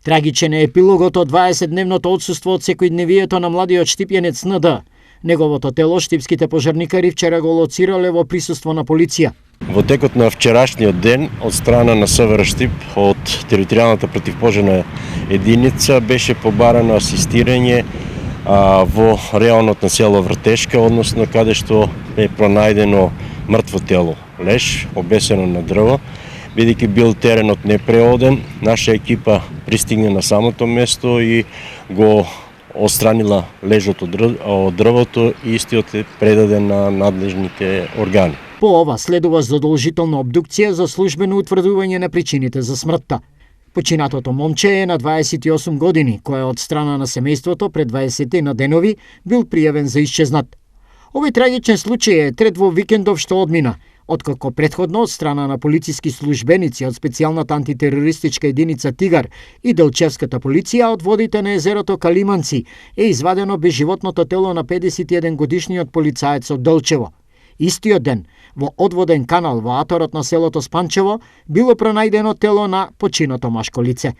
Трагичен е епилогот од 20-дневното отсуство од секојдневието на младиот штипјенец НД. Неговото тело штипските пожарникари вчера го лоцирале во присуство на полиција. Во текот на вчерашниот ден од страна на СВР Штип од територијалната противпожарна единица беше побарано асистирање во реалното село Вртешка, односно каде што е пронајдено мртво тело, леш обесено на дрво. Бидејќи бил теренот непреоден, наша екипа пристигна на самото место и го отстранила лежот од дрвото и истиот е предаден на надлежните органи. По ова следува задолжителна обдукција за службено утврдување на причините за смртта. Починатото момче е на 28 години, кој од страна на семејството пред 20 на денови бил пријавен за исчезнат. Овој трагичен случај е трет во викендов што одмина, откако претходно од страна на полициски службеници од специјалната антитерористичка единица Тигар и Делчевската полиција од водите на езерото Калиманци е извадено безживотното тело на 51 годишниот полицаец од Делчево. Истиот ден, во одводен канал во аторот на селото Спанчево, било пронајдено тело на починато машко лице.